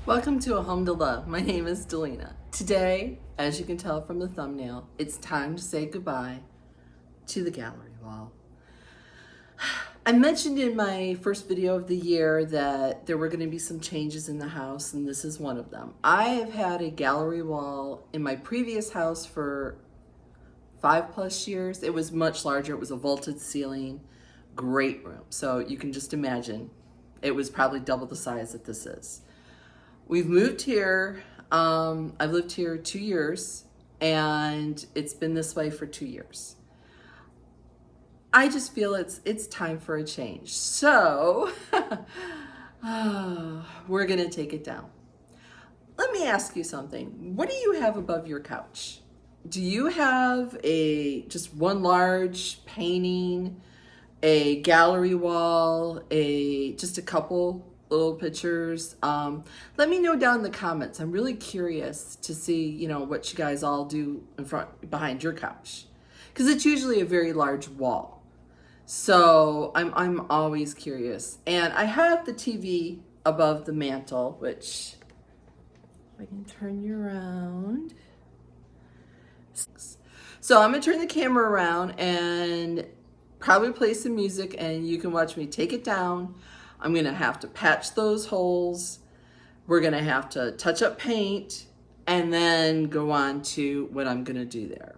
Welcome to A Home to Love. My name is Delina. Today, as you can tell from the thumbnail, it's time to say goodbye to the gallery wall. I mentioned in my first video of the year that there were going to be some changes in the house, and this is one of them. I have had a gallery wall in my previous house for 5+ years. It was much larger. It was a vaulted ceiling, great room. So you can just imagine it was probably double the size that this is. We've moved here. I've lived here 2 years, and it's been this way for 2 years. I just feel it's time for a change. So we're gonna take it down. Let me ask you something. What do you have above your couch? Do you have just one large painting, a gallery wall, just a couple little pictures? Let me know down in the comments. I'm really curious to see, what you guys all do behind your couch, because it's usually a very large wall. So I'm always curious. And I have the TV above the mantle, which I can turn you around. So I'm gonna turn the camera around and probably play some music, and you can watch me take it down. I'm gonna have to patch those holes. We're gonna have to touch up paint and then go on to what I'm gonna do there.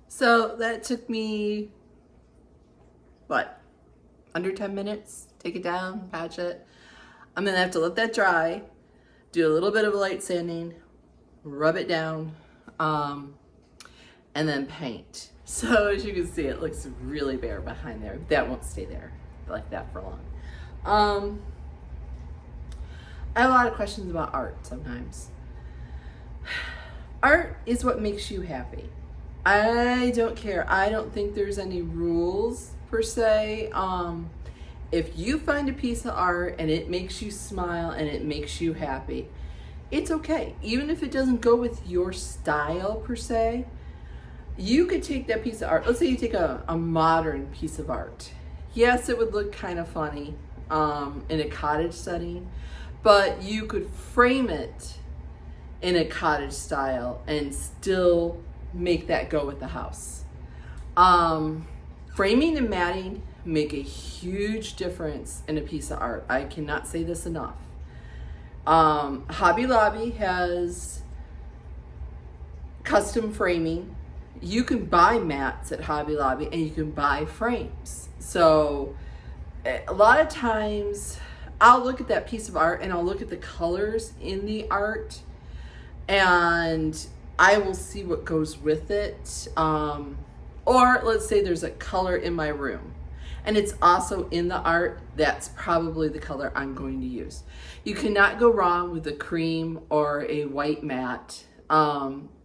So that took me, under 10 minutes? Take it down, patch it. I'm gonna have to let that dry, do a little bit of light sanding, rub it down, and then paint. So as you can see, it looks really bare behind there. That won't stay there like that for long. I have a lot of questions about art sometimes. Art is what makes you happy. I don't care. I don't think there's any rules per se. If you find a piece of art and it makes you smile and it makes you happy, it's okay. Even if it doesn't go with your style per se, you could take that piece of art. Let's say you take a modern piece of art. Yes, it would look kind of funny in a cottage setting, but you could frame it in a cottage style and still make that go with the house. Framing and matting make a huge difference in a piece of art. I cannot say this enough. Hobby Lobby has custom framing. You can buy mats at Hobby Lobby and you can buy frames. So a lot of times I'll look at that piece of art and I'll look at the colors in the art, and I will see what goes with it. Or let's say there's a color in my room and it's also in the art, that's probably the color I'm going to use. You cannot go wrong with a cream or a white matte.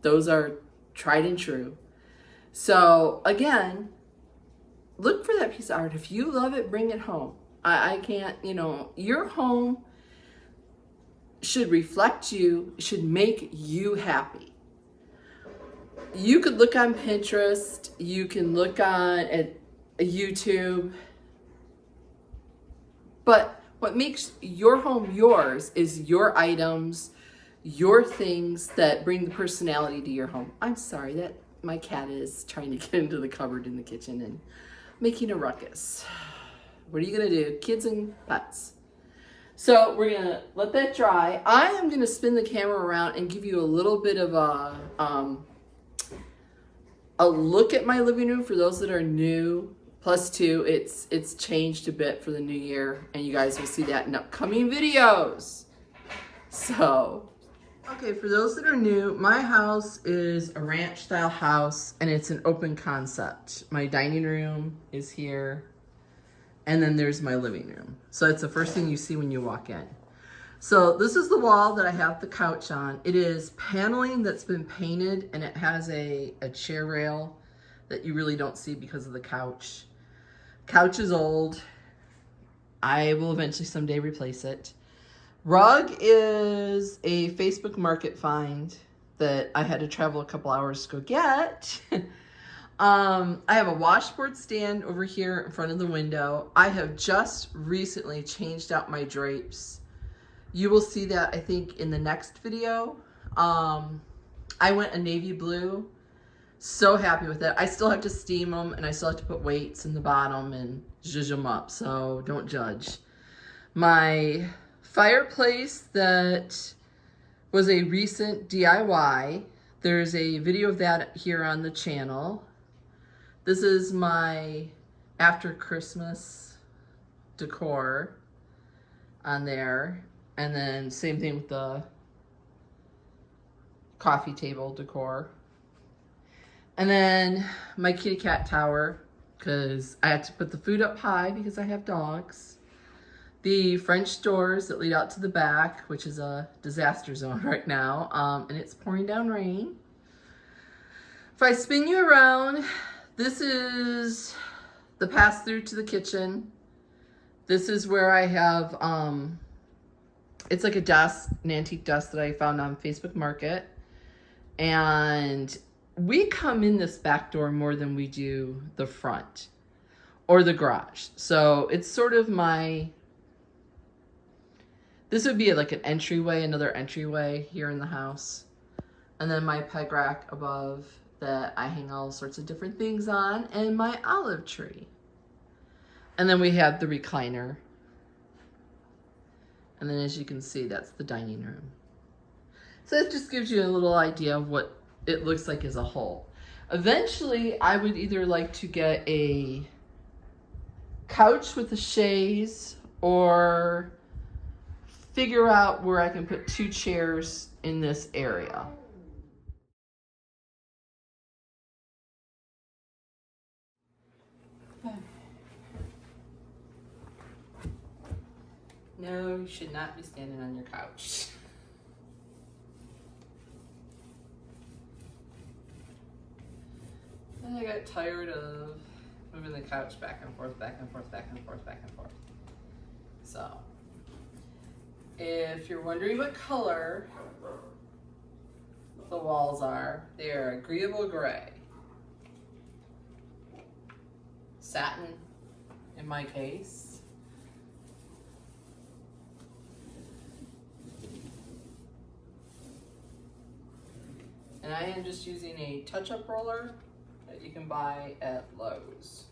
Those are tried and true. So again, look for that piece of art. If you love it, bring it home. I can't, your home should reflect you, should make you happy. You could look on Pinterest, you can look on at YouTube, but what makes your home yours is your items, your things that bring the personality to your home. I'm sorry that my cat is trying to get into the cupboard in the kitchen and making a ruckus. What are you gonna do? Kids and pets. So we're gonna let that dry. I am gonna spin the camera around and give you a little bit of a look at my living room for those that are new. Plus two, it's changed a bit for the new year, and you guys will see that in upcoming videos. So, okay, for those that are new, my house is a ranch style house, and it's an open concept. My dining room is here, and then there's my living room. So it's the first thing you see when you walk in. So this is the wall that I have the couch on. It is paneling that's been painted, and it has a chair rail that you really don't see because of the couch. Couch is old. I will eventually someday replace it. Rug is a Facebook Market find that I had to travel a couple hours to go get. I have a washboard stand over here in front of the window. I have just recently changed out my drapes. You will see that, I think, in the next video. I went a navy blue. So happy with it. I still have to steam them, and I still have to put weights in the bottom and zhuzh them up, so don't judge. My fireplace that was a recent DIY. There's a video of that here on the channel. This is my after Christmas decor on there. And then same thing with the coffee table decor. And then my kitty cat tower, because I had to put the food up high because I have dogs. The French doors that lead out to the back, which is a disaster zone right now, and it's pouring down rain. If I spin you around, this is the pass-through to the kitchen. This is where I have, it's like a desk, an antique desk that I found on Facebook Market. And we come in this back door more than we do the front or the garage. So it's sort of this would be like an entryway, another entryway here in the house. And then my peg rack above that I hang all sorts of different things on, and my olive tree. And then we have the recliner. And then as you can see, that's the dining room. So that just gives you a little idea of what it looks like as a whole. Eventually, I would either like to get a couch with a chaise or figure out where I can put 2 chairs in this area. No, you should not be standing on your couch. And I got tired of moving the couch back and forth, back and forth, back and forth, back and forth. So, if you're wondering what color the walls are, they are agreeable gray. Satin, in my case. And I am just using a touch-up roller that you can buy at Lowe's.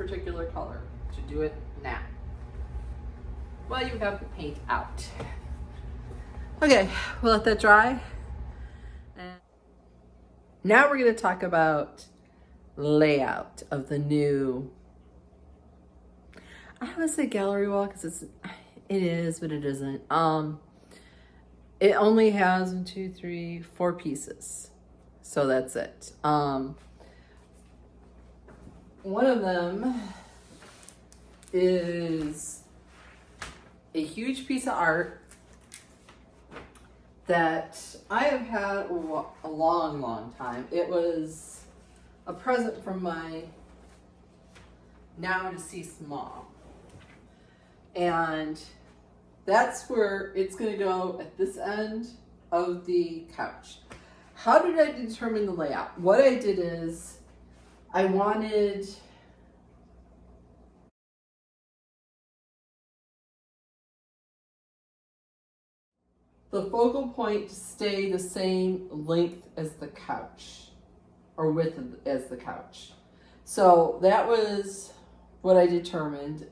particular color to do it now. Well, you have the paint out. Okay, we'll let that dry. And now we're going to talk about layout of the new, I want to say gallery wall because it is, but it isn't. It only has 1, 2, 3, 4 pieces. So that's it. One of them is a huge piece of art that I have had a long, long time. It was a present from my now deceased mom. And that's where it's going to go at this end of the couch. How did I determine the layout? What I did is I wanted the focal point to stay the same length as the couch or width as the couch. So that was what I determined.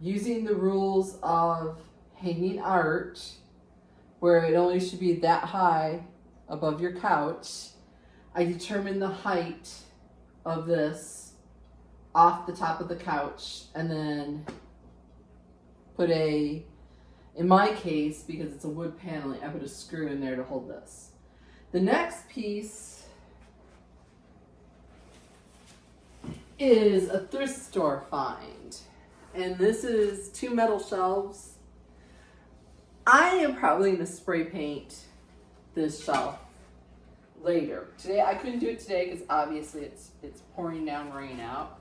Using the rules of hanging art, where it only should be that high above your couch, I determined the height of this off the top of the couch and then put in my case, because it's a wood paneling, I put a screw in there to hold this. The next piece is a thrift store find. And this is 2 metal shelves. I am probably going to spray paint this shelf later. Today, I couldn't do it today because obviously it's pouring down rain out.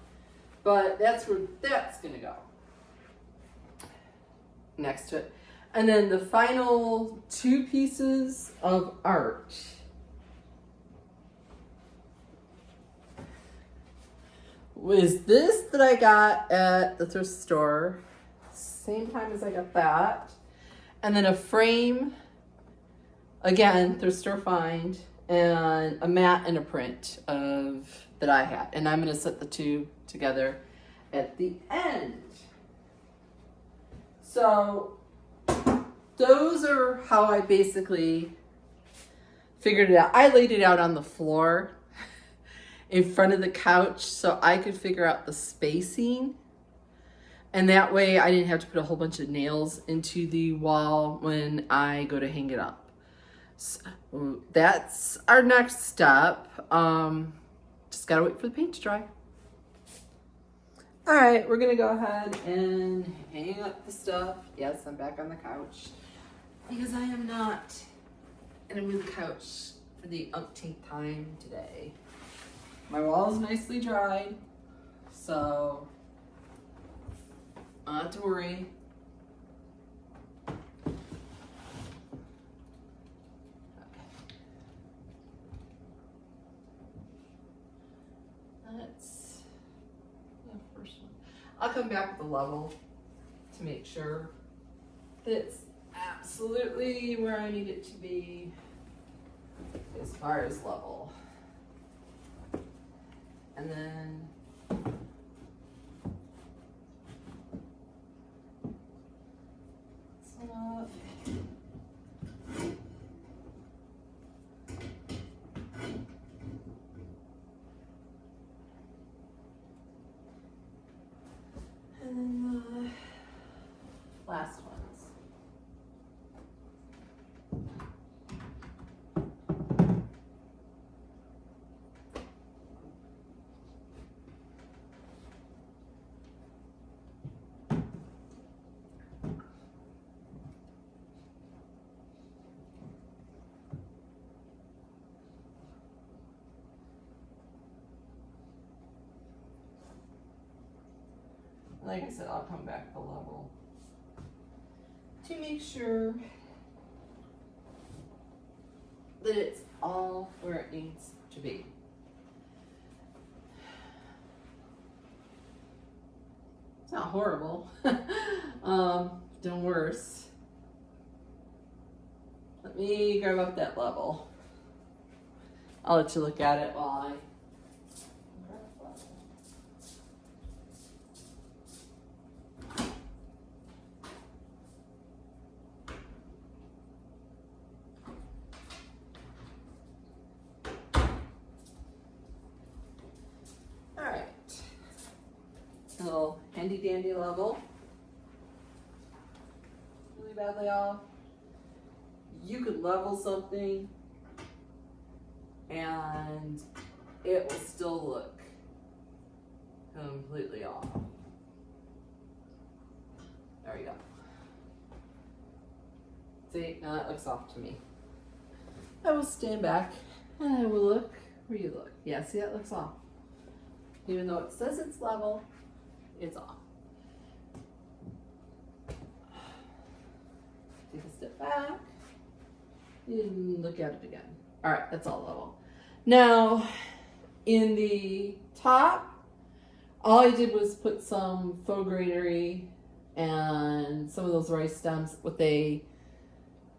But that's where that's going to go. Next to it. And then the final 2 pieces of art was this that I got at the thrift store, same time as I got that. And then a frame, again, thrift store find, and a mat and a print that I had. And I'm going to set the 2 together at the end. So those are how I basically figured it out. I laid it out on the floor in front of the couch so I could figure out the spacing. And that way I didn't have to put a whole bunch of nails into the wall when I go to hang it up. So that's our next step. Just gotta wait for the paint to dry. All right, we're gonna go ahead and hang up the stuff. Yes, I'm back on the couch because I am not gonna move the couch for the umpteenth time today. My wall is nicely dried, so not have to worry. That's the first one. I'll come back with the level to make sure that it's absolutely where I need it to be as far as level. And then up. And then the last ones. Like I said, I'll come back the level to make sure that it's all where it needs to be. It's not horrible. Done worse. Let me grab up that level. I'll let you look at it while I grab the level. A little handy dandy level. Really badly off. You could level something and it will still look completely off. There we go. See, now that looks off to me. I will stand back and I will look where you look. Yeah, see, that looks off. Even though it says it's level, it's off. Take a step back and look at it again. All right, that's all level. Now, in the top, all I did was put some faux greenery and some of those rice stems with a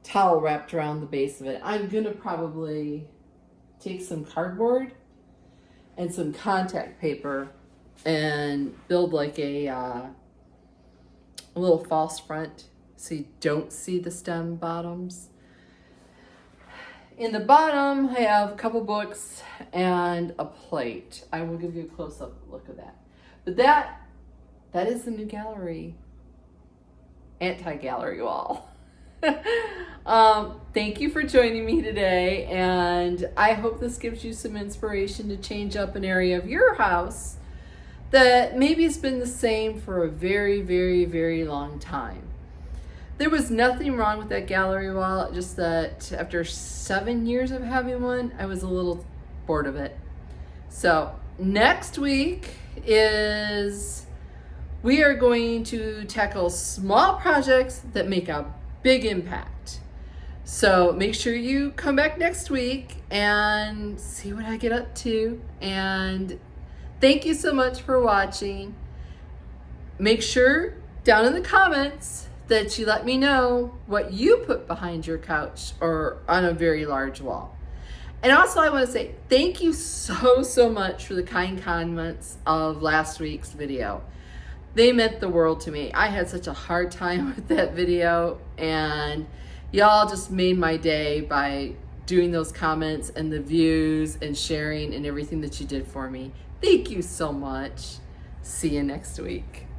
towel wrapped around the base of it. I'm gonna probably take some cardboard and some contact paper and build like a little false front so you don't see the stem bottoms. In the bottom, I have a couple books and a plate. I will give you a close-up look of that. But that is the new gallery, anti-gallery wall. Thank you for joining me today, and I hope this gives you some inspiration to change up an area of your house that maybe has been the same for a very, very, very long time. There was nothing wrong with that gallery wall, just that after 7 years of having one, I was a little bored of it. So next week we are going to tackle small projects that make a big impact. So make sure you come back next week and see what I get up to. And thank you so much for watching. Make sure down in the comments that you let me know what you put behind your couch or on a very large wall. And also I want to say thank you so much for the kind comments of last week's video. They meant the world to me. I had such a hard time with that video, and y'all just made my day by doing those comments and the views and sharing and everything that you did for me. Thank you so much. See you next week.